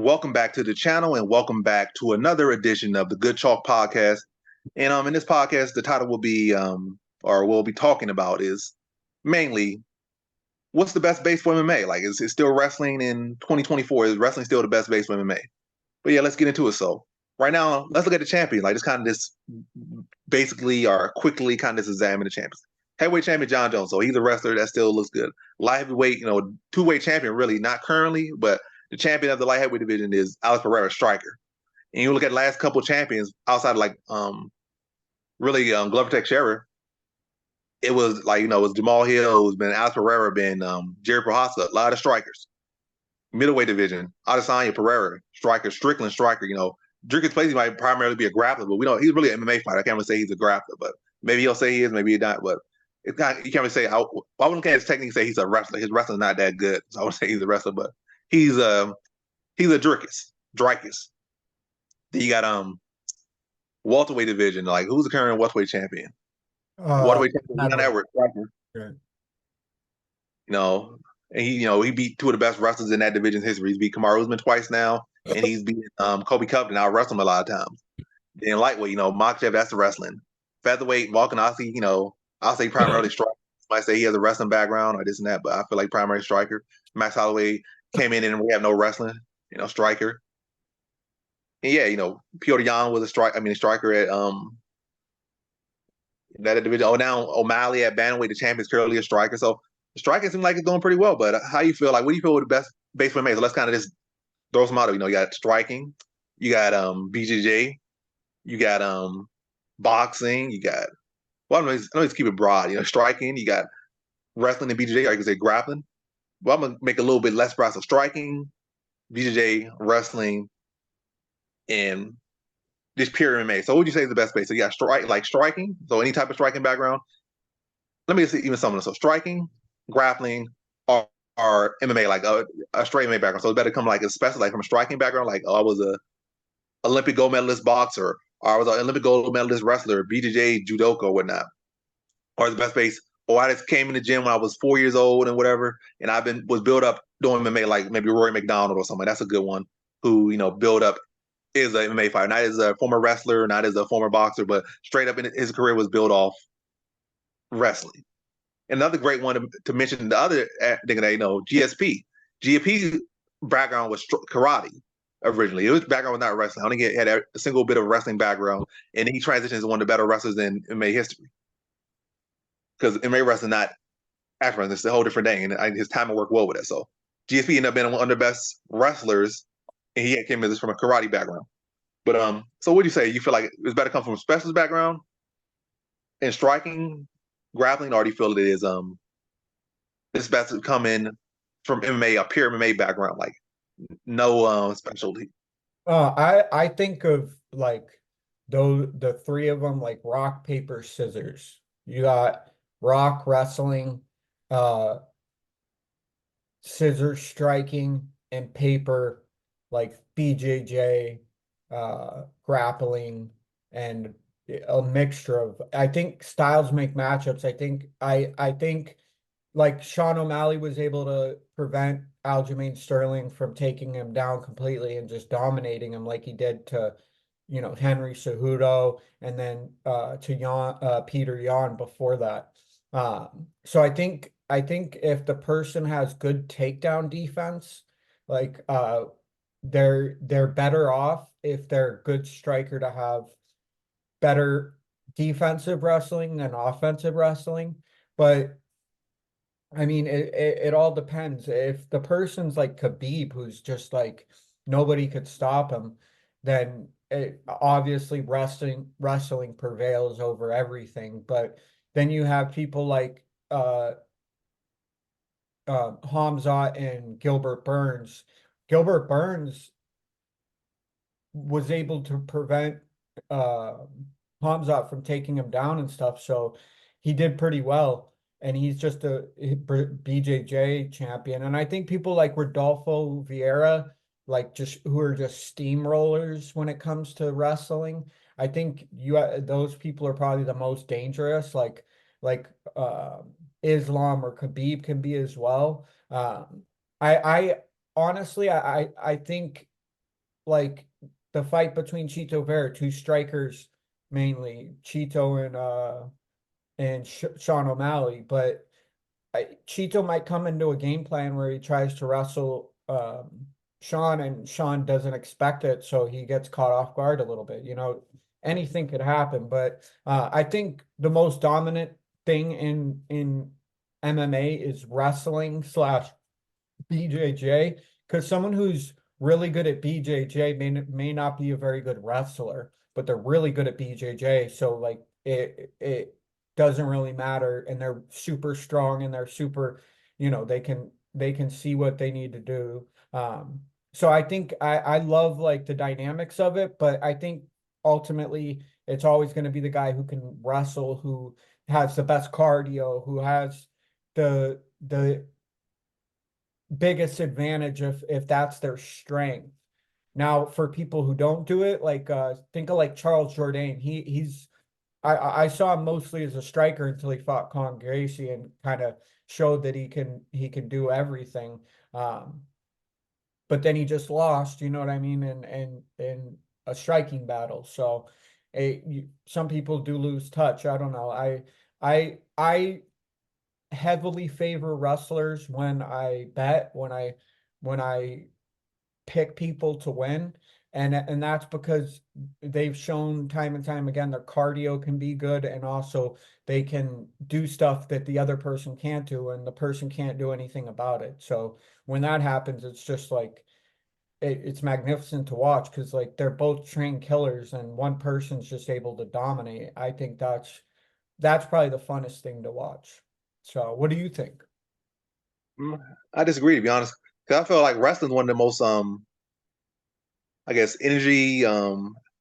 Welcome back to the channel and welcome back to another edition of the Good Chalk Podcast. And in this podcast, the title will be or we'll be talking about is mainly what's the best base for MMA? Like is it still wrestling in 2024? Is wrestling still the best base for MMA? But yeah, let's get into it. So right now, let's look at the champions. Like just kind of this basically or quickly kind of just examine the champions. Heavyweight champion John Jones. So he's a wrestler that still looks good. Light heavyweight, two-weight champion, really not currently, but the champion of the light heavyweight division is Alex Pereira, striker. And you look at the last couple champions outside of like really Glover Teixeira, it was like, it was Jamal Hill, it's been Alex Pereira, been Jerry Prohaska, a lot of strikers. Middleweight division, Adesanya Pereira, striker, Strickland striker, Drickett's place he might primarily be a grappler, but we don't he's really an MMA fighter. I can't really say he's a grappler, but maybe he'll say he is, maybe he's not, but it's not you can't really say I wouldn't look at his technique and say he's a wrestler. His wrestling's not that good. So I would say he's a wrestler, but he's a Dricus. Then you got welterweight division. Like who's the current welterweight champion? Welterweight champion Leon Edwards. Right. And he beat two of the best wrestlers in that division's history. He's beat Kamaru Usman twice now, and he's beat Kobe Covington. I'll wrestle him a lot of times. Then lightweight, Makhachev, that's the wrestling. Featherweight, Volkanovski, I'll say primarily striker. Might say he has a wrestling background or this and that, but I feel like primary striker. Max Holloway came in and we have no wrestling, striker. And yeah, Piotr Jan was a striker at that division. Oh, now O'Malley at bantamweight, the champion, is currently a striker. So the striking seems like it's going pretty well. But how you feel? Like, what do you feel with the best base for MMA? So let's kind of just throw some out. You got striking, you got BJJ, you got boxing, you got let me just keep it broad. Striking, you got wrestling and BJJ, or you can say grappling. Well, I'm gonna make a little bit less broad. So striking, BJJ, wrestling, and this pure MMA. So what would you say is the best base? So you got striking, so any type of striking background. Let me just even some of them. So striking, grappling, or MMA, like a straight MMA background. So it's better come like a special, like from a striking background, like I was a Olympic gold medalist boxer, or I was an Olympic gold medalist wrestler, BJJ, judoka, or whatnot. Or the best base, or I just came in the gym when I was 4 years old and whatever, and was built up doing MMA, like maybe Rory McDonald or something. That's a good one. Who build up is an MMA fighter, not as a former wrestler, not as a former boxer, but straight up in his career was built off wrestling. Another great one to mention, the other thing that GSP. GSP's background was karate originally. His background was not wrestling. I don't think he had a single bit of wrestling background, and he transitioned to one of the better wrestlers in MMA history. Because MMA wrestling not action wrestling, it's a whole different thing, and his timing worked well with it. So GSP ended up being one of the best wrestlers, and he came in from a karate background. But so what do you say? You feel like it's better come from a specialist background in striking, grappling, or do you feel it is it's best to come in from MMA, a pure MMA background, like no specialty? I think of like the three of them like rock, paper, scissors. You got rock wrestling, uh, scissors striking, and paper like BJJ, grappling, and a mixture of. I think styles make matchups. I think like Sean O'Malley was able to prevent Aljamain Sterling from taking him down completely and just dominating him like he did to, Henry Cejudo, and then to Peter Yan before that. So I think if the person has good takedown defense, like they're better off if they're a good striker to have better defensive wrestling than offensive wrestling. But I mean, it all depends. If the person's like Khabib, who's just like nobody could stop him, then obviously wrestling prevails over everything. But then you have people like Hamzat and Gilbert Burns. Gilbert Burns was able to prevent uh, Hamzat from taking him down and stuff, so he did pretty well. And he's just a BJJ champion. And I think people like Rodolfo Vieira, like just who are just steamrollers when it comes to wrestling. I think those people are probably the most dangerous. Like Islam or Khabib can be as well. I honestly I think like the fight between Chito Vera, two strikers mainly, Chito and Sean O'Malley, but Cheeto might come into a game plan where he tries to wrestle Sean, and Sean doesn't expect it, so he gets caught off guard a little bit. Anything could happen, but I think the most dominant thing in MMA is wrestling slash BJJ, because someone who's really good at BJJ may not be a very good wrestler, but they're really good at BJJ. So like it doesn't really matter, and they're super strong and they're super, they can see what they need to do. So I think I love like the dynamics of it, but I think ultimately it's always going to be the guy who can wrestle, who has the best cardio, who has the biggest advantage if that's their strength. Now, for people who don't do it, like think of like Charles Jourdain. He's I saw him mostly as a striker until he fought Con Gracie and kind of showed that he can do everything. Um, but then he just lost, you know what I mean, in a striking battle. So some people do lose touch. I don't know. I heavily favor wrestlers when I bet, when I pick people to win. And that's because they've shown time and time again their cardio can be good, and also they can do stuff that the other person can't do, and the person can't do anything about it. So when that happens, it's just like it's magnificent to watch, because like they're both trained killers and one person's just able to dominate. I think that's probably the funnest thing to watch. So what do you think? Mm, I disagree, to be honest, because I feel like wrestling is one of the most I guess energy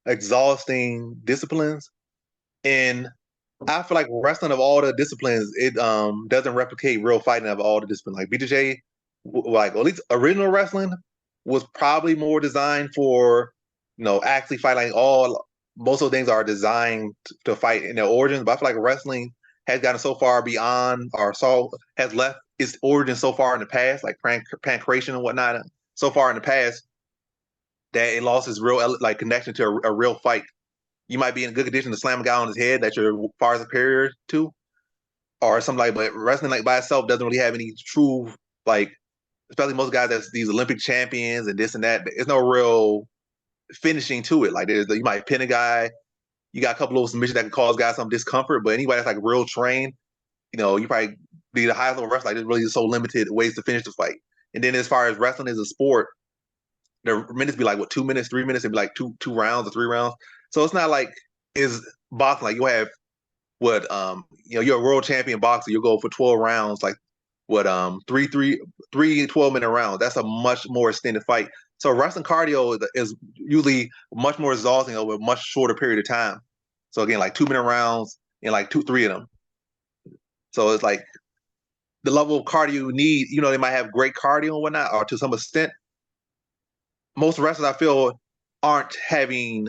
exhausting disciplines. And I feel like wrestling of all the disciplines, it doesn't replicate real fighting of all the disciplines. Like BJJ, like at least original wrestling was probably more designed for, actually fight. Like all most of the things are designed to fight in their origins. But I feel like wrestling has gotten so far beyond, or so has left its origins so far in the past, like pancration and whatnot, so far in the past that it lost its real like connection to a real fight. You might be in good condition to slam a guy on his head that you're far superior to, or something like. But wrestling like by itself doesn't really have any true like, especially most guys that's these Olympic champions and this and that. There's no real finishing to it. Like you might pin a guy, you got a couple of submissions that can cause guys some discomfort, but anybody that's like real trained, you probably be the highest level wrestler. Like there's really so limited ways to finish the fight. And then as far as wrestling as a sport, the minutes be like what, 2 minutes, 3 minutes, it'd be like two rounds or 3 rounds. So it's not like is boxing like you have what you're a world champion boxer, you'll go for 12 rounds, like what three 12-minute rounds. That's a much more extended fight. So wrestling cardio is usually much more exhausting over a much shorter period of time. So again, like 2-minute rounds and like three of them. So it's like the level of cardio you need, they might have great cardio and whatnot, or to some extent, most wrestlers I feel aren't having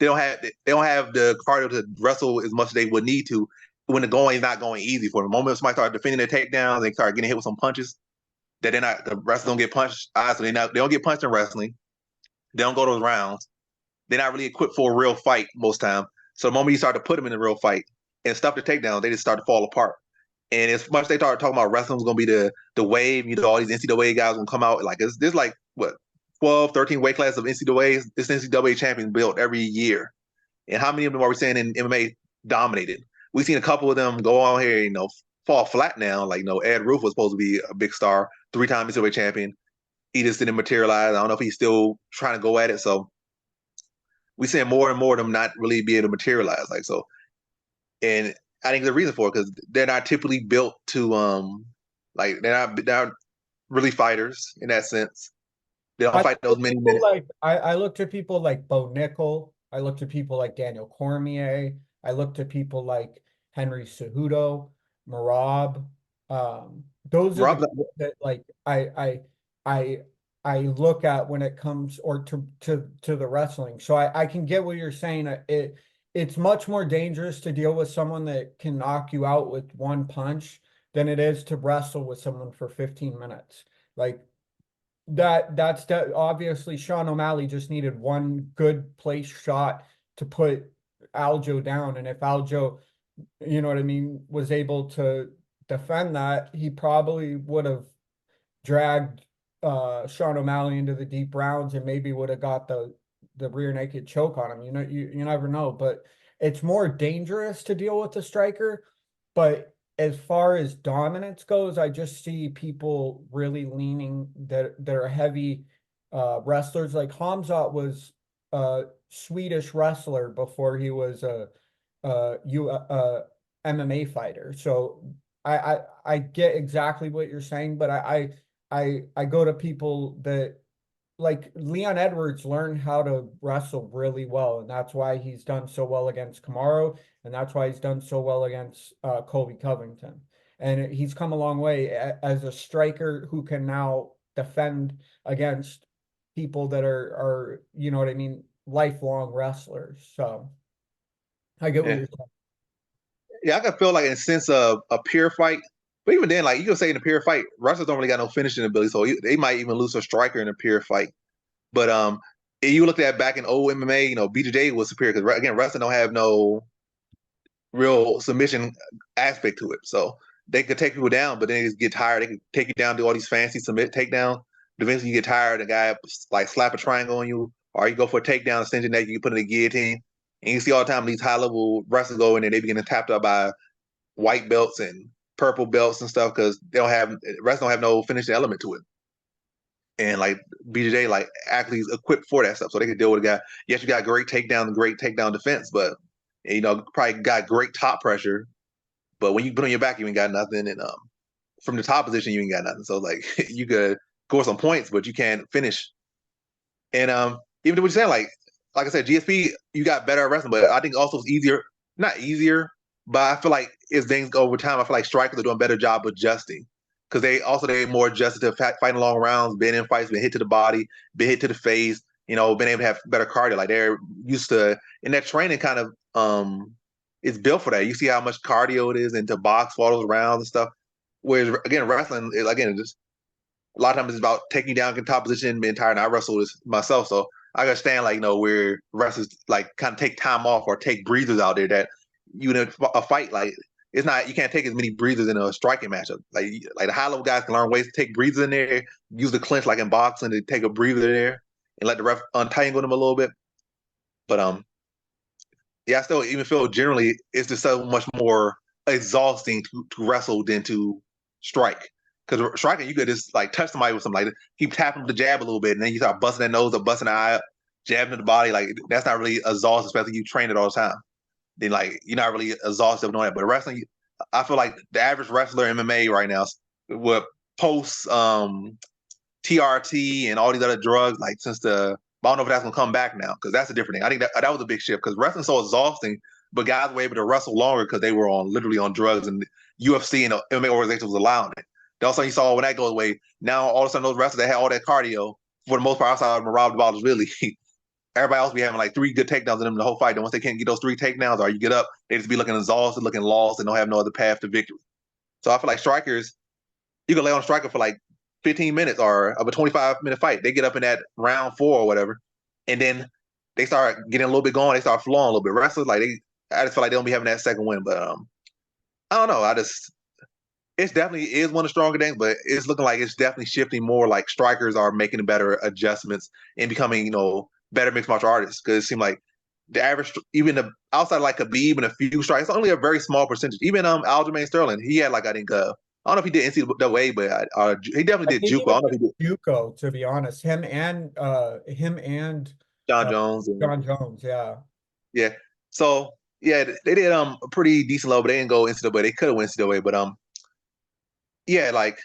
they don't have the cardio to wrestle as much as they would need to when the going is not going easy for them. The moment somebody start defending their takedowns, they start getting hit with some punches that the wrestlers don't get punched. Honestly, they don't get punched in wrestling. They don't go those rounds. They're not really equipped for a real fight most time. So the moment you start to put them in a real fight and stuff the takedowns, they just start to fall apart. And as much as they start talking about wrestling was going to be the wave, all these NCAA guys going to come out. Like there's like what 12, 13 weight classes of NCAAs. This NCAA champion built every year. And how many of them are we saying in MMA dominated? We've seen a couple of them go on here, fall flat now. Like, Ed Roof was supposed to be a big star, 3-time NCAA champion. He just didn't materialize. I don't know if he's still trying to go at it. So we're seeing more and more of them not really be able to materialize. Like, so, and I think the reason for it, because they're not typically built to, like, they're not really fighters in that sense. They don't I fight those look many people minutes. like I looked at people like Bo Nickel. I looked at people like Daniel Cormier. I looked at people like Henry Cejudo, Marab. Those are the Rob, guys that like I I look at when it comes or to the wrestling. So I can get what you're saying. It's much more dangerous to deal with someone that can knock you out with one punch than it is to wrestle with someone for 15 minutes. Like Obviously Sean O'Malley just needed one good place shot to put Aljo down. And if Aljo, you know what I mean, was able to defend that, he probably would have dragged Sean O'Malley into the deep rounds and maybe would have got the rear naked choke on him. You never know, but it's more dangerous to deal with the striker. But as far as dominance goes, I just see people really leaning that are heavy wrestlers. Like Hamzat was a Swedish wrestler before he was a MMA fighter. So I get exactly what you're saying, but I go to people that like Leon Edwards learned how to wrestle really well, and that's why he's done so well against Kamaru, and that's why he's done so well against Colby Covington. And he's come a long way as a striker who can now defend against people that are you know what I mean, lifelong wrestlers. So I get what Yeah, you're saying. yeah. I can feel like in a sense of a peer fight, but even then, like you can say in a peer fight, wrestlers don't really got no finishing ability, so they might even lose a striker in a peer fight. But if you look at back in old MMA, BJJ was superior because again, wrestling don't have no real submission aspect to it. So they could take people down, but then they just get tired. They could take you down, do all these fancy submit takedown. Eventually, you get tired. The guy like slap a triangle on you, or you go for a takedown, extension that you put in a guillotine. And you see all the time these high level wrestlers go in and they begin to tapped up by white belts and purple belts and stuff because they don't have wrestling don't have no finishing element to it. And like BJJ, like athletes equipped for that stuff, so they can deal with a guy. Yes, you got great takedown and great takedown defense, but probably got great top pressure. But when you put on your back, you ain't got nothing, and from the top position, you ain't got nothing. So like you could score some points, but you can't finish. And even what you're saying, like I said, GSP, you got better at wrestling, but I think also it's easier, not easier, but I feel like as things go over time, I feel like strikers are doing a better job adjusting because they're more adjusted to fighting long rounds, being in fights, been hit to the body, been hit to the face, been able to have better cardio. Like they're used to, and that training kind of is built for that. You see how much cardio it is and to box for all those rounds and stuff. Whereas again, wrestling, again, just a lot of times it's about taking down in top position, being tired. And I wrestle this myself, so I understand where wrestlers like kind of take time off or take breathers out there that you in a fight like it's not you can't take as many breathers in a striking matchup. Like the high level guys can learn ways to take breathers in there, use the clinch like in boxing to take a breather there and let the ref untangle them a little bit. But yeah, I still even feel generally it's just so much more exhausting to wrestle than to strike. Because striking, you could just like touch somebody with something like keep tapping the jab a little bit, and then you start busting that nose or busting the eye up, jabbing the body. Like that's not really exhausting, especially you train it all the time. Then like you're not really exhausted doing that. But wrestling, I feel like the average wrestler in MMA right now with post TRT and all these other drugs, like since I don't know if that's gonna come back now because that's a different thing. I think that was a big shift because wrestling's so exhausting, but guys were able to wrestle longer because they were literally on drugs and UFC and the MMA organization was allowing it. Then also you saw when that goes away, now all of a sudden those wrestlers that had all that cardio for the most part outside of Rob Duvall really everybody else be having like three good takedowns in them the whole fight. And once they can't get those three takedowns or you get up, they just be looking exhausted, looking lost, and don't have no other path to victory. So I feel like strikers, you can lay on a striker for like 15 minutes or of a 25-minute fight. They get up in that round 4 or whatever, and then they start getting a little bit going. They start flowing a little bit. Wrestlers I just feel like they don't be having that second win. But I don't know. It's definitely is one of the stronger things, but it's looking like it's definitely shifting more. Like strikers are making better adjustments and becoming better mixed martial artists because it seemed like the average, even the outside like Khabib and a few strikes, it's only a very small percentage. Even Aljamain Sterling, he had like I think I don't know if he did NCAA, but he I definitely did think he JUCO. I was don't know if he did JUCO, to be honest. Him and John uh, Jones. And, John Jones, yeah. yeah. So yeah, they did a pretty decent level, but they didn't go NCAA. They could have went NCAA, but yeah, like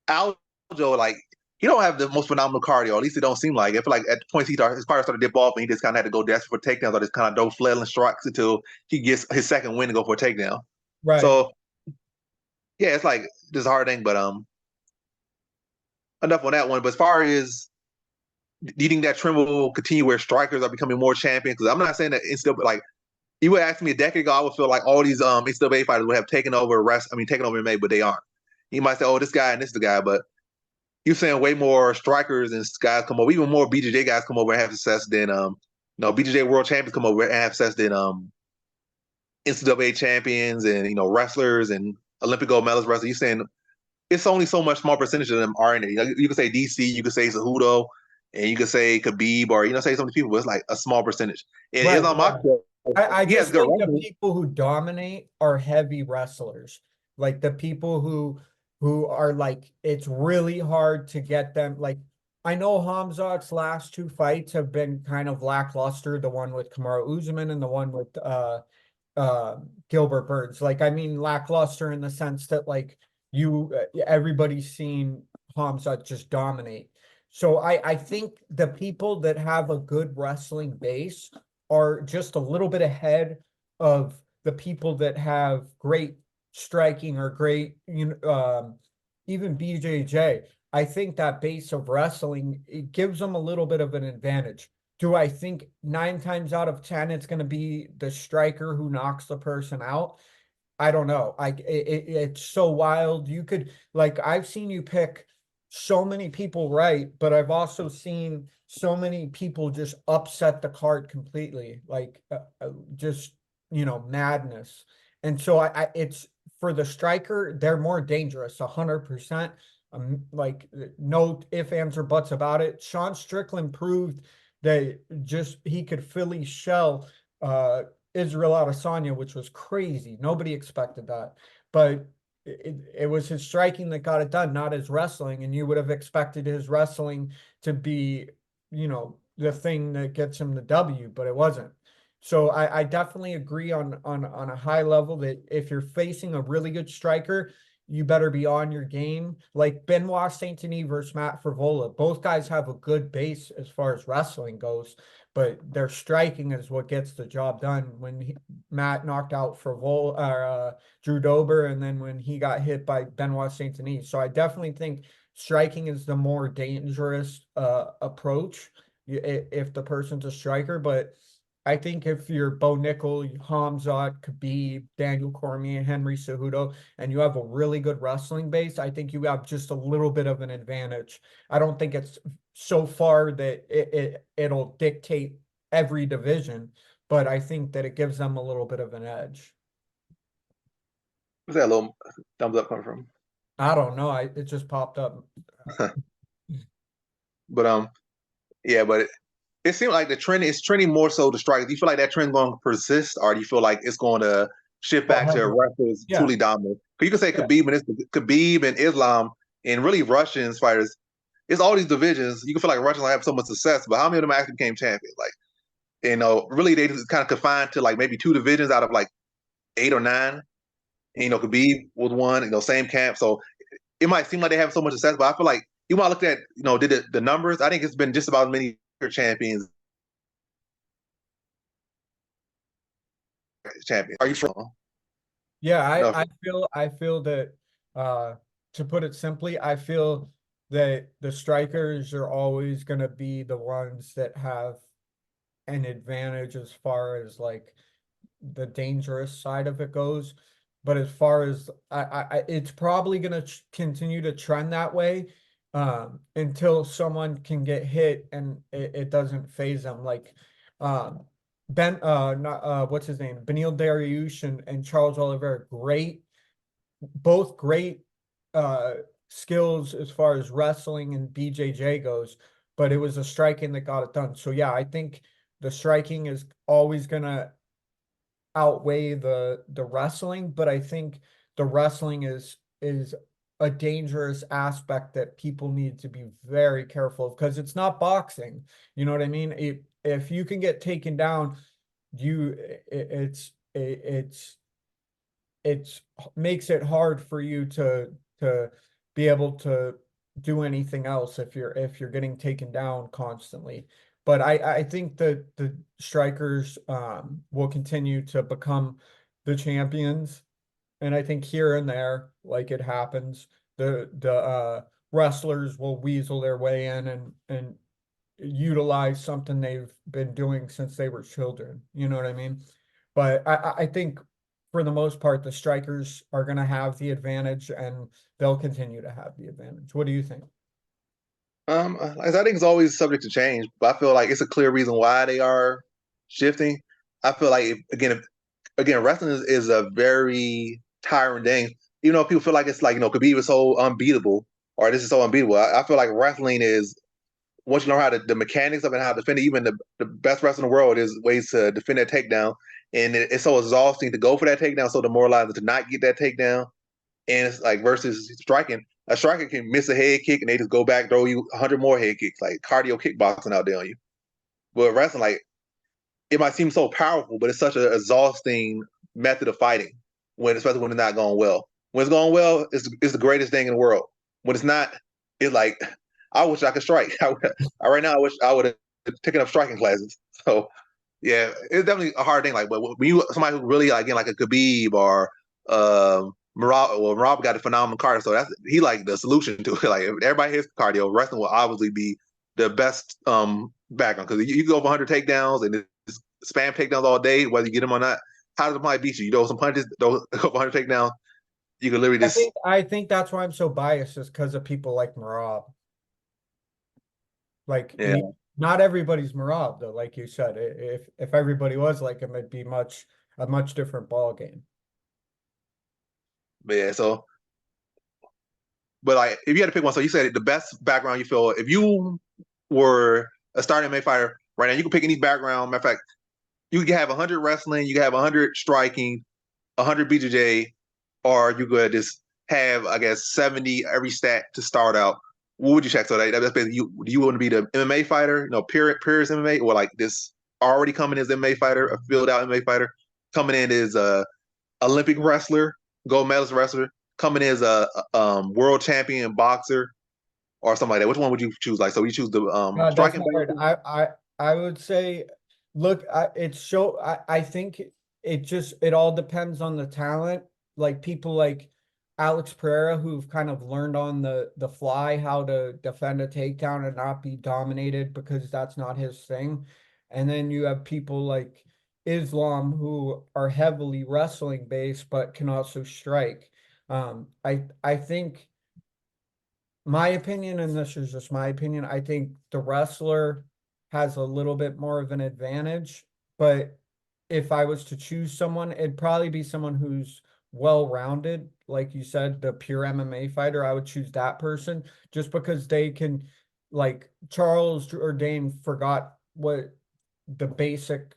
Aljo, like he don't have the most phenomenal cardio. At least it don't seem like. I feel like at the point his cardio started to dip off, and he just kind of had to go desperate for takedowns or just kind of do flailing strikes until he gets his second win to go for a takedown. Right. So yeah, it's like this hard thing, but enough on that one. But as far as do you think that trend will continue where strikers are becoming more champions? Because I'm not saying that it's still like you would ask me a decade ago, I would feel like all these NCAA fighters would have taken over taken over MMA, but they aren't. You might say, oh, this guy and this is the guy, but you're saying way more strikers and guys come over, even more BJJ guys come over and have success than BJJ world champions come over and have success than NCAA champions and wrestlers and Olympic gold medalist wrestlers. You're saying it's only so much small percentage of them are in it. You could say DC, you could say Cejudo, and you could say Khabib, or say some of these people. But it's like a small percentage. And Right, Islam yeah. Makhachev, I he has just good think the wrestling. people who dominate are heavy wrestlers. Like the people who are like it's really hard to get them. Like I know Hamzat's last two fights have been kind of lackluster, the one with Kamaru Usman and the one with uh Gilbert Burns. Like I mean lackluster in the sense that like everybody's seen Hamzat just dominate. So I think the people that have a good wrestling base are just a little bit ahead of the people that have great striking or great even BJJ. I think that base of wrestling it gives them a little bit of an advantage. Do I think 9 times out of 10 it's going to be the striker who knocks the person out? I don't know. It's so wild. You could like I've seen you pick so many people right, but I've also seen so many people just upset the card completely, like just madness. And so it's for the striker, they're more dangerous, 100%. Like no if, ands, or buts about it. Sean Strickland proved that just he could Philly shell Israel Adesanya, which was crazy. Nobody expected that. But it was his striking that got it done, not his wrestling. And you would have expected his wrestling to be, the thing that gets him the W, but it wasn't. So I definitely agree on a high level that if you're facing a really good striker, you better be on your game. Like Benoit Saint Denis versus Matt Frevola. Both guys have a good base as far as wrestling goes, but their striking is what gets the job done. When Matt knocked out Frevola or Drew Dober, and then when he got hit by Benoit Saint Denis. So I definitely think striking is the more dangerous approach if the person's a striker, but I think if you're Bo Nickel, Hamzat, Khabib, Daniel Cormier, Henry Cejudo, and you have a really good wrestling base, I think you have just a little bit of an advantage. I don't think it's so far that it'll dictate every division, but I think that it gives them a little bit of an edge. Where's that little thumbs up coming from? I don't know. It just popped up. But yeah, but it seems like the trend is trending more so to strike. Do you feel like that trend going to persist, or do you feel like it's going to shift Oh, back to heavily. wrestlers Yeah, truly dominant? Because you can say yeah. Khabib and Khabib and Islam and really Russians fighters. It's all these divisions. You can feel like Russians have so much success, but how many of them actually became champions? Like, really they just kind of confined to like maybe two divisions out of like 8 or 9. And, Khabib was one. Same camp. So it might seem like they have so much success, but I feel like you might look at did the numbers. I think it's been just about as many champions. Champions. Are you sure? Yeah, No. I feel that uh to put it simply, I feel that the strikers are always going to be the ones that have an advantage as far as like the dangerous side of it goes. But as far as it's probably going to continue to trend that way until someone can get hit and it doesn't phase them. Like um, not what's his name, Benil Dariush and Charles Oliveira, both great uh skills as far as wrestling and BJJ goes, but it was the striking that got it done. So yeah, I think the striking is always gonna outweigh the wrestling, but I think the wrestling is a dangerous aspect that people need to be very careful of because it's not boxing. You know what I mean? If you can get taken down, you it's makes it hard for you to be able to do anything else if you're getting taken down constantly. But I think that the strikers will continue to become the champions. And I think here and there, like it happens, the wrestlers will weasel their way in and utilize something they've been doing since they were children. You know what I mean? But I think for the most part, the strikers are going to have the advantage and they'll continue to have the advantage. What do you think? Like I said, I think it's always subject to change, but I feel like it's a clear reason why they are shifting. I feel like again, wrestling is a very tiring thing. Even though people feel like it's like Khabib is so unbeatable, or this is so unbeatable. I feel like wrestling is once you learn how to the mechanics of it, how to defend it. Even the best wrestler in the world is ways to defend that takedown, and it's so exhausting to go for that takedown, so demoralizing to not get that takedown. And it's like versus striking. A striker can miss a head kick and they just go back, throw you 100 more head kicks, like cardio kickboxing out there on you. But wrestling, like it might seem so powerful, but it's such an exhausting method of fighting when, especially when it's not going well. When it's going well, it's the greatest thing in the world. When it's not, it's like I wish I could strike. Right now, I wish I would have taken up striking classes. So yeah, it's definitely a hard thing. Like, but when you somebody who really like, again, like a Khabib or Marab, well, Marab got a phenomenal cardio, so that's he like the solution to it. Like, if everybody hits cardio, wrestling will obviously be the best background because you go over 100 takedowns and it's spam takedowns all day, whether you get them or not. How does somebody beat you? You throw some punches, throw over 100 takedowns, you can literally just I think that's why I'm so biased is because of people like Marab. Like yeah. not everybody's Marab though, like you said. If everybody was like him, it'd be a much different ball game. But yeah, so but like if you had to pick one, so you said the best background you feel if you were a starting MMA fighter right now, you can pick any background. Matter of fact, you can have 100 wrestling, you can have 100 striking, 100 BJJ, or you could just have, I guess, 70 every stat to start out. What would you check? So that's basically you. Do you want to be the MMA fighter, pure MMA, or like this already coming as MMA fighter, a filled out MMA fighter, coming in as a Olympic wrestler, gold medalist wrestler, coming in as a world champion boxer, or something like that? Which one would you choose? Like, so you choose the That's striking hard. back? I would say, look, I think it just it all depends on the talent. Like people like Alex Pereira who've kind of learned on the fly how to defend a takedown and not be dominated because that's not his thing. And then you have people like Islam who are heavily wrestling based but can also strike. I think my opinion, and this is just my opinion, I think the wrestler has a little bit more of an advantage. But if I was to choose someone, it'd probably be someone who's well-rounded. Like you said, the pure MMA fighter, I would choose that person just because they can, like Charles Jourdain forgot what the basic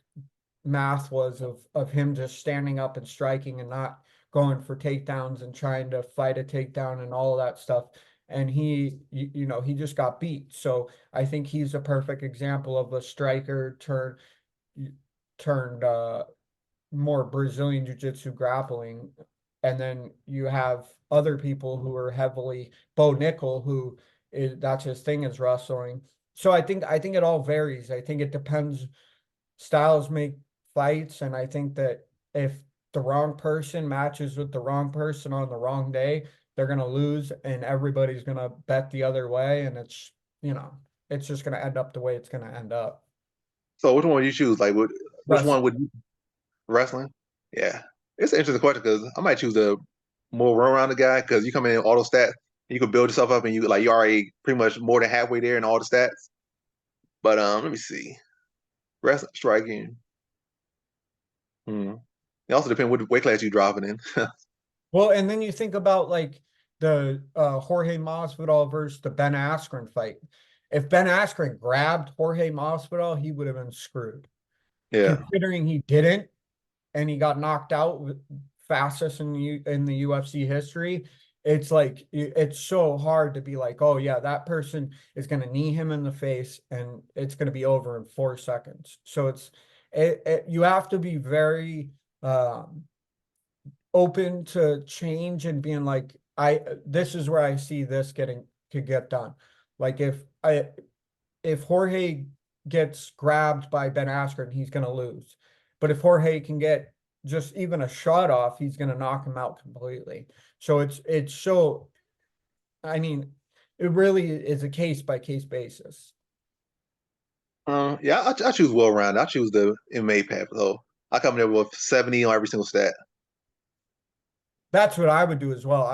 math was of him just standing up and striking and not going for takedowns and trying to fight a takedown and all of that stuff. And he just got beat. So I think he's a perfect example of a striker turned more Brazilian jiu-jitsu grappling. And then you have other people who are heavily Bo Nickel, who is that's his thing is wrestling. So I think it all varies. I think it depends styles make fights, and I think that if the wrong person matches with the wrong person on the wrong day, they're gonna lose, and everybody's gonna bet the other way, and you know it's just gonna end up the way it's gonna end up. So which one would you choose? Like, which one Wrestling. would you wrestling? Yeah, it's an interesting question because I might choose the more run-around guy because you come in auto stats, you can build yourself up, and you already pretty much more than halfway there in all the stats. But let me see, wrestling, striking. Hmm. It also depends what weight class you dropping in. Well, and then you think about like the Jorge Masvidal versus the Ben Askren fight. If Ben Askren grabbed Jorge Masvidal, he would have been screwed. Yeah. Considering he didn't, and he got knocked out fastest in the UFC history. It's like it's so hard to be like, oh yeah, that person is going to knee him in the face, and it's going to be over in 4 seconds. So you have to be very um, open to change and being like, I this is where I see this getting could get done. Like if Jorge gets grabbed by Ben Askren, he's going to lose. But if Jorge can get just even a shot off, he's going to knock him out completely. So it's so I mean, it really is a case by case basis. Yeah, I choose well round. I choose the MMA path. So I come there with 70 on every single stat. That's what I would do as well.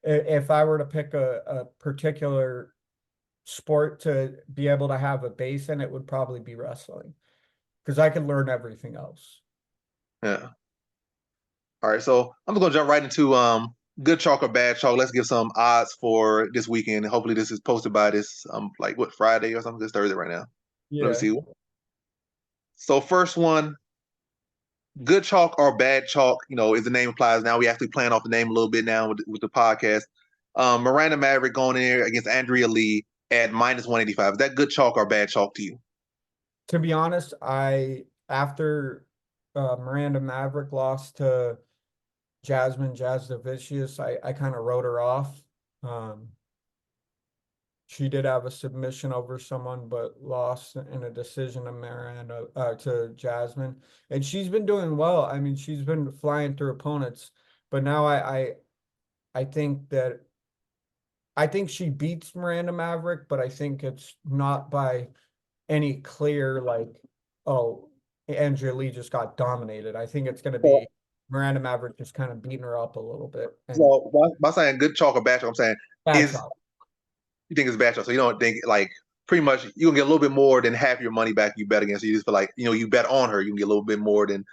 If I were to pick a particular sport to be able to have a base in it would probably be wrestling because I could learn everything else. Yeah. All right, so I'm just gonna jump right into good chalk or bad chalk. Let's give some odds for this weekend. Hopefully, this is posted by this like what Friday or something. It's Thursday right now. Let me Yeah. see. So first one, good chalk or bad chalk. As the name implies. Now we actually playing off the name a little bit now with the podcast. Miranda Maverick going in there against Andrea Lee at -185. Is that good chalk or bad chalk to you? To be honest, I after Miranda Maverick lost to Jasmine Jasdovicius, I kind of wrote her off. Um, she did have a submission over someone, but lost in a decision to Miranda to Jasmine, and she's been doing well. I mean, she's been flying through opponents, but now I think that I think she beats Miranda Maverick, but I think it's not by any clear like, oh, Andrea Lee just got dominated. I think it's going to So, be Miranda Maverick just kind of beating her up a little bit and so by saying good chalk or bad chalk, I'm saying bad is shot. you think it's bad chalk. So you don't think like pretty much you can get a little bit more than half your money back you bet against. So you just feel like you bet on her, you can get a little bit more than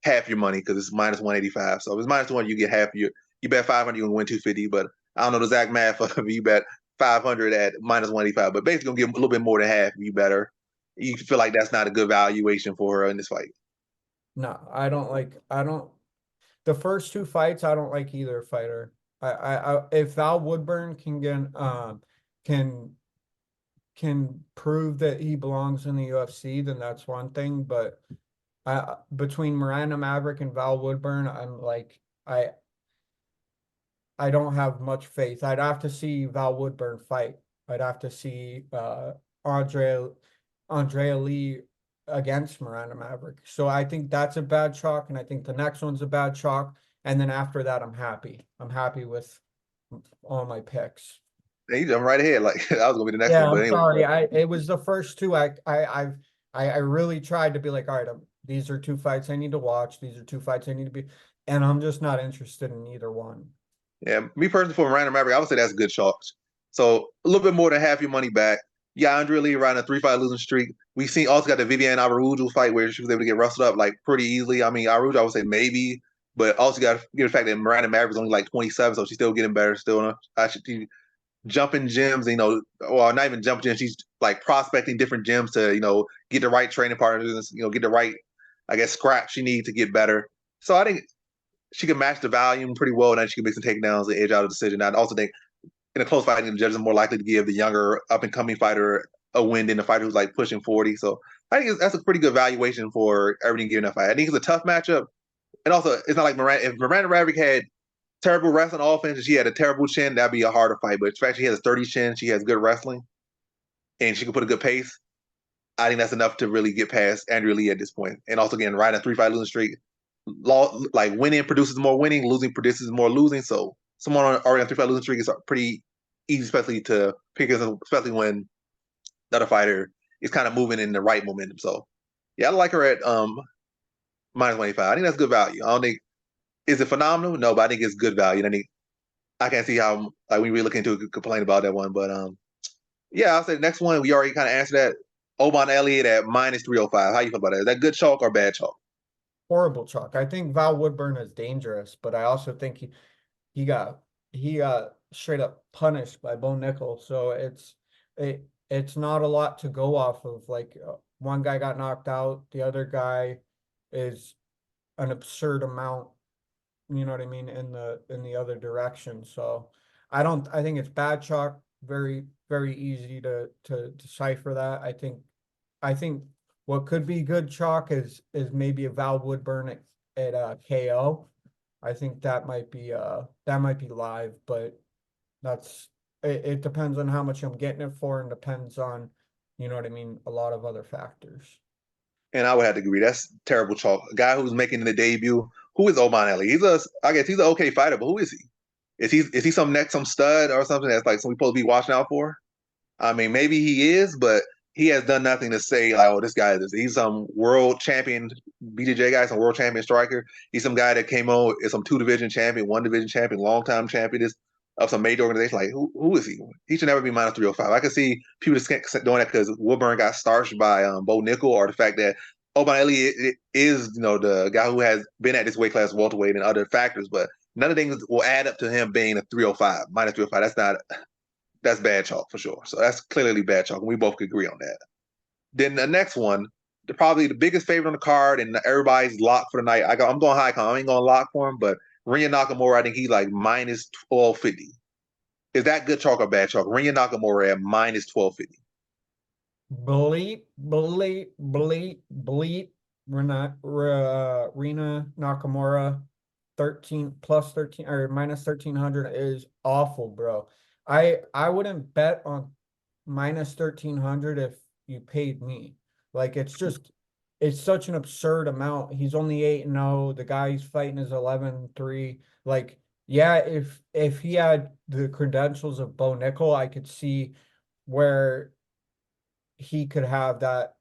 half your money because it's -185. So if it's -1, you get half your. You bet 500, you can win 250. But I don't know the exact math of you bet 500 at -185. But basically, gonna get a little bit more than half. You better. You feel like that's not a good valuation for her in this fight. No, I don't the first two fights I don't like either fighter. If Val Woodburn can can prove that he belongs in the UFC, then that's one thing. But between Miranda Maverick and Val Woodburn, I'm like I don't have much faith. I'd have to see Val Woodburn fight. I'd have to see Andrea Andrea Lee against Miranda Maverick. So I think that's a bad chalk, and I think the next one's a bad chalk. And then after that, I'm happy. I'm happy with all my picks. And you jump right ahead. Like that was gonna be the next Yeah, one. But I'm anyway, sorry. I it was the first two. I really tried to be like, all right, these are two fights I need to watch. These are two fights I need to be, and I'm just not interested in either one. yeah, me personally for Miranda Maverick, I would say that's good chalks. So a little bit more than half your money back. Yeah, Andrea Lee riding a 3-5 losing streak. We seen also got the Viviane Araújo fight where she was able to get wrestled up like pretty easily. I mean, Araújo, I would say maybe, but also got to get the fact that Miranda Maverick's only like 27, so she's still getting better. Still, actually jumping gyms. Well, not even jumping gyms. She's like prospecting different gyms to get the right training partners. Get the right, I guess, scrap she needs to get better. So I think she can match the volume pretty well, and then she can make some takedowns and edge out a decision. I also think in a close fight, the judges are more likely to give the younger up and coming fighter a win than the fighter who's like pushing 40. So I think that's a pretty good valuation for everything given that fight. I think it's a tough matchup, and also it's not like Miranda. If Miranda Maverick had terrible wrestling offense and she had a terrible chin, that'd be a harder fight. But the fact she has a 30 chin, she has good wrestling, and she can put a good pace. I think that's enough to really get past Andrea Lee at this point. And also, again, riding a 3-5 losing streak, like winning produces more winning, losing produces more losing. So someone already on 3-5 losing streak is pretty easy, especially to pick, especially when the other fighter is kind of moving in the right momentum. So yeah, I like her at -185. I think that's good value. I don't think is it phenomenal? No, but I think it's good value. And I think I can't see how like we really look into it, complain about that one. But yeah, I'll say the next one we already kind of answered that. Oban Elliott at -305. How you feel about that? Is that good chalk or bad chalk? Horrible chalk. I think Val Woodburn is dangerous, but I also think he got he got straight up punished by Bo Nickel. So it's not a lot to go off of. Like one guy got knocked out, the other guy is an absurd amount, you know what I mean, in the other direction. So I think it's bad chalk, very easy to decipher that. I think what could be good chalk is maybe a Val Woodburn at KO. I think that might be live, but that's it depends on how much I'm getting it for and depends on, you know what I mean, a lot of other factors. And I would have to agree. That's terrible chalk. A guy who's making the debut. Who is Oban Elliott? I guess he's an okay fighter, but who is he? Is he some stud or something that's like some we supposed to be watching out for? I mean, maybe he is, but he has done nothing to say like, oh, this guy is. He's some world champion BJJ guy, some world champion striker. He's some guy that came on is some 2 division champion, 1 division champion, long time champion. This of some major organization. Like who is he? He should never be minus 305. I can see people just doing that because Woodburn got starched by Bo Nickel, or the fact that O'Malley is the guy who has been at this weight class welterweight and other factors, but none of things will add up to him being a 305 minus 305. That's bad chalk for sure. So that's clearly bad chalk, and we both could agree on that. Then the next one, probably the biggest favorite on the card, and everybody's locked for the night. I'm going high con. I ain't going to lock for him, but Rinya Nakamura, I think he's like minus 1250. Is that good chalk or bad chalk? Rinya Nakamura at minus 1250. Bleep, bleep, bleep, bleep. Rina Nakamura, 13 plus 13 or minus 1300 is awful, bro. I wouldn't bet on minus 1300 if you paid me. Like it's such an absurd amount. He's only 8-0. The guy he's fighting is 11-3. Like, yeah, if he had the credentials of Bo Nickel, I could see where he could have that,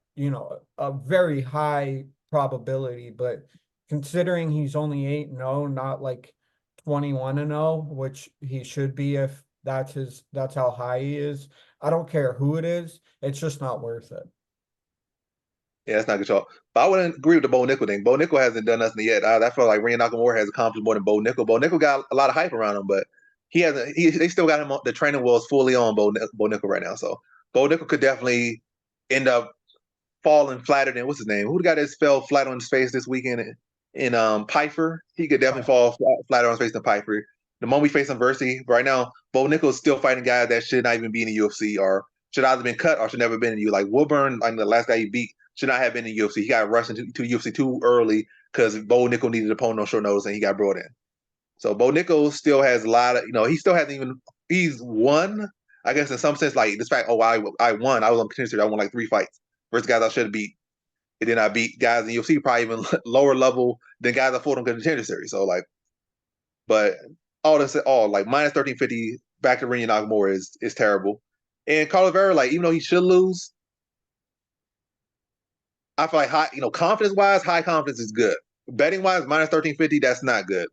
a very high probability. But considering he's only 8-0, not like 21-0, which he should be if that's how high he is. I don't care who it is, it's just not worth it. Yeah, that's not good chalk. But I wouldn't agree with the Bo Nickel thing. Bo Nickel hasn't done nothing yet. I feel like Rinya Nakamura has accomplished more than Bo Nickel. Bo Nickel got a lot of hype around him, but he hasn't. They still got him on the training wheels fully on Bo Nickel right now. So Bo Nickel could definitely end up falling flatter than what's his name? Who the guy that fell flat on his face this weekend in Piper? He could definitely fall flatter on his face than Piper. The moment we face adversity right now, Bo Nickel is still fighting guys that should not even be in the UFC or should either been cut or should never been in you. Like Woodburn, like the last guy he beat, should not have been in the UFC. He got rushed into UFC too early because Bo Nickel needed an opponent on short notice and he got brought in. So Bo Nickel still has a lot of, he still hasn't even, he's won, I guess in some sense, like this fact, I won. I was on contender. I won like 3 fights versus guys I should have beat. And then I beat guys in UFC probably even lower level than guys I fought on contender series. So like, but all this, all like minus 1350 back to Rinya Nakamura is terrible. And Carlos Vera, like even though he should lose, I feel like high, confidence wise, high confidence is good. Betting wise, minus 1350, that's not good.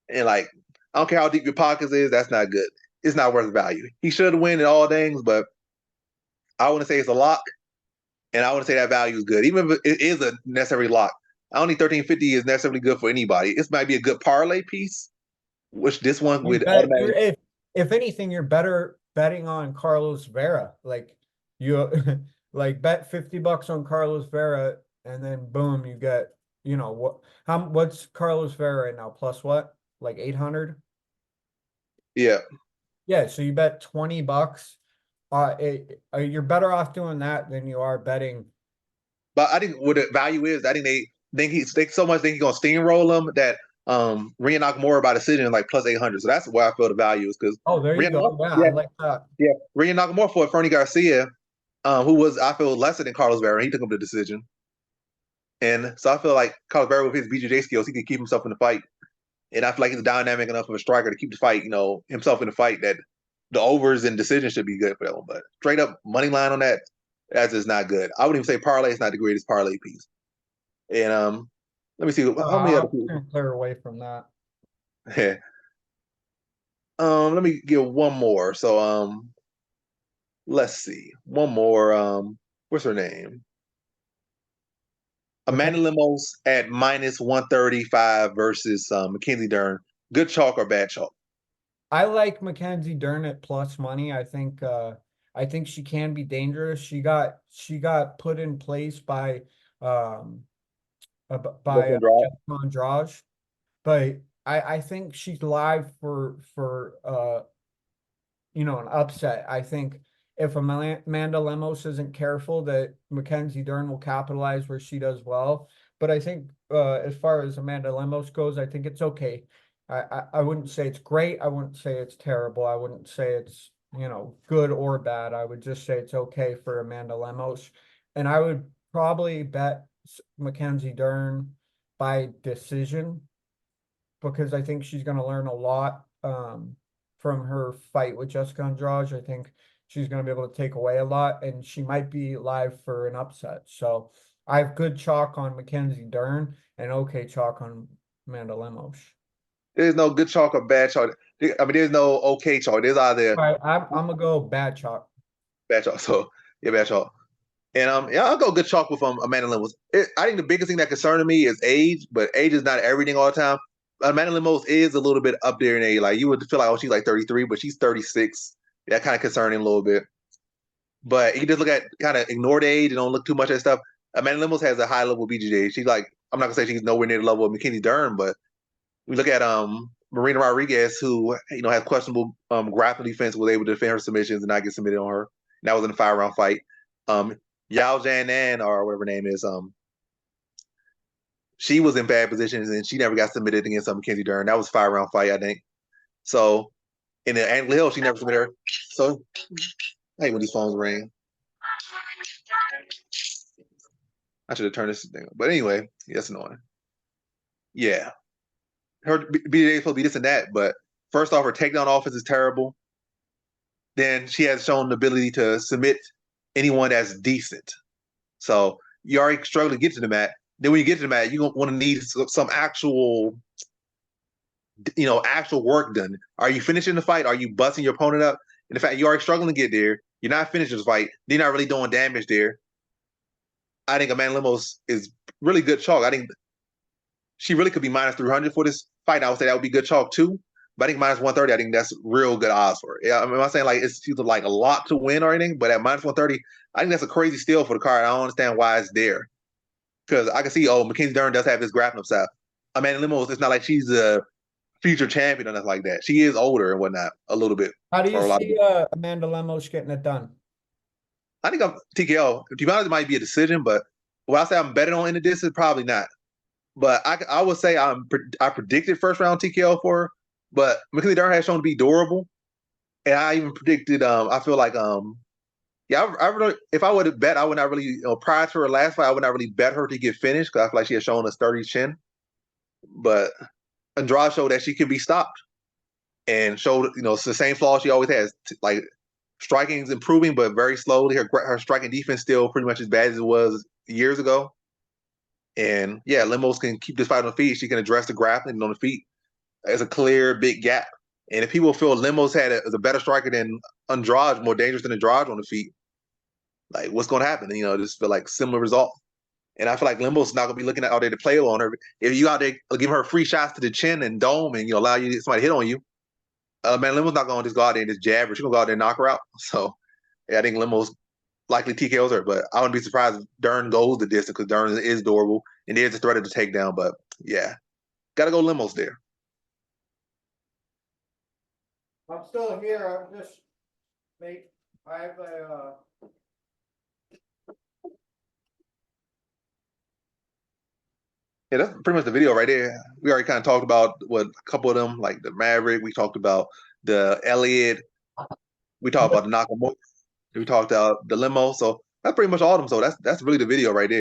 And like, I don't care how deep your pockets is, that's not good. It's not worth the value. He should win in all things, but I wouldn't say it's a lock, and I wouldn't say that value is good, even if it is a necessary lock. I don't think 1350 is necessarily good for anybody. This might be a good parlay piece, which this one You would bet automatically. you're if anything, you're better betting on Carlos Vera. Like you like bet $50 on Carlos Vera and then boom, you get, what's Carlos Vera right now? Plus what? Like 800? Yeah, Yeah, so you bet $20. You're better off doing that than you are betting. but I think what the value is, I think they so much think he's gonna steamroll him that Rinya Nakamura by decision like plus 800. So that's where I feel the value is because Oh, there you go. Yeah, I yeah, like that. yeah, Rinya Nakamura for Fernie Garcia, who was I feel lesser than Carlos Vera. He took him to the decision. And so I feel like Carlos Vera with his BJJ skills, he could keep himself in the fight. And I feel like he's dynamic enough of a striker to keep the fight, himself in the fight that the overs and decisions should be good for him. But straight up money line on that, that's just not good. I wouldn't even say parlay is not the greatest parlay piece. And let me see how many other I'm people. gonna clear away from that. Let me give one more. So let's see. One more. What's her name? Amanda McKenna, Limos at minus 135 versus Mackenzie Dern. Good chalk or bad chalk? I like Mackenzie Dern at plus money. I think she can be dangerous. She got put in place um by Jessica Andrade, but I think she's live for an upset. I think if Amanda Lemos isn't careful, that Mackenzie Dern will capitalize where she does well. But I think as far as Amanda Lemos goes, I think it's okay. I wouldn't say it's great. I wouldn't say it's terrible. I wouldn't say it's, good or bad. I would just say it's okay for Amanda Lemos. And I would probably bet Mackenzie Dern by decision because I think she's going to learn a lot from her fight with Jessica Andrade. I think she's going to be able to take away a lot, and she might be live for an upset. So I have good chalk on Mackenzie Dern and okay chalk on Amanda Lemos. There's no good chalk or bad chalk. I mean, there's no okay chalk. There's either All right, I'm gonna go bad chalk. bad chalk. So yeah, bad chalk. And yeah, I'll go good chalk with Amanda Limos. I think the biggest thing that concerns me is age, but age is not everything all the time. Amanda Limos is a little bit up there in age. Like you would feel like, oh, she's like 33, but she's 36. That kind of concerning a little bit. But you just look at kind of ignore the age and don't look too much at stuff. Amanda Limos has a high level BJJ. She's like, I'm not gonna say she's nowhere near the level of Mackenzie Dern, but we look at Marina Rodriguez, who has questionable grappling defense, was able to defend her submissions and not get submitted on her. And that was in a 5-round fight. Um, Yao Janan, or whatever her name is, she was in bad positions and she never got submitted against Mackenzie Dern. That was a 5-round fight, I think. So in the Angela Hill, she never submitted her. So I hate when these phones ring. I should have turned this thing. But anyway, that's annoying. Yeah, her BJJ is supposed to be this and that, but first off, her takedown offense is terrible. Then she has shown the ability to submit anyone that's decent. So you already struggle to get to the mat. Then when you get to the mat, you're gonna want to need some actual, actual work done. Are you finishing the fight? Are you busting your opponent up? And the fact you're already struggling to get there, you're not finishing the fight. You're not really doing damage there. I think Amanda Limos is really good chalk. I think she really could be minus 300 for this fight. I would say that would be good chalk too. But I think minus 130, I think that's real good odds for her. Yeah, I'm not saying like it's either like a lot to win or anything, but at minus 130, I think that's a crazy steal for the card. I don't understand why it's there. Because I can see, Mackenzie Dern does have his grappling style. Amanda Limos, it's not like she's a future champion or nothing like that. She is older and whatnot, a little bit. How do you Or a lot of see Amanda Lemos getting it done? I think I'm TKO. To be honest, it might be a decision, but when I say I'm betting on in the distance, probably not. But I would say I predicted first round TKO for her, but Mackenzie Dern has shown to be durable, and I even predicted. I feel like yeah, I really, if I would have bet, I would not really prior to her last fight, I would not really bet her to get finished because I feel like she has shown a sturdy chin. But Andrade showed that she can be stopped, and showed it's the same flaw she always has. Like striking is improving, but very slowly. Her striking defense still pretty much as bad as it was years ago. And yeah, Limos can keep this fight on the feet. She can address the grappling on the feet. There's a clear big gap. And if people feel Limos is a better striker than Andrade, more dangerous than Andrade on the feet, like what's going to happen? Just feel like similar result. And I feel like Limbo's not going to be looking out there to play on her. If you out there giving her free shots to the chin and dome and allow you somebody to hit on you, man, Limbo's not going to just go out there and just jab her. She's going to go out there and knock her out. So yeah, I think Limbo's likely TKOs her, but I wouldn't be surprised if Dern goes the distance because Dern is durable and there's a threat of the takedown. But yeah, got to go Limos there. I'm still here. I'm just I have a Yeah, that's pretty much the video right there. We already kind of talked about what a couple of them, like the Maverick. We talked about the Elliott. We talked about the Nakamura. We talked about the limo. So that's pretty much all of them. So that's really the video right there.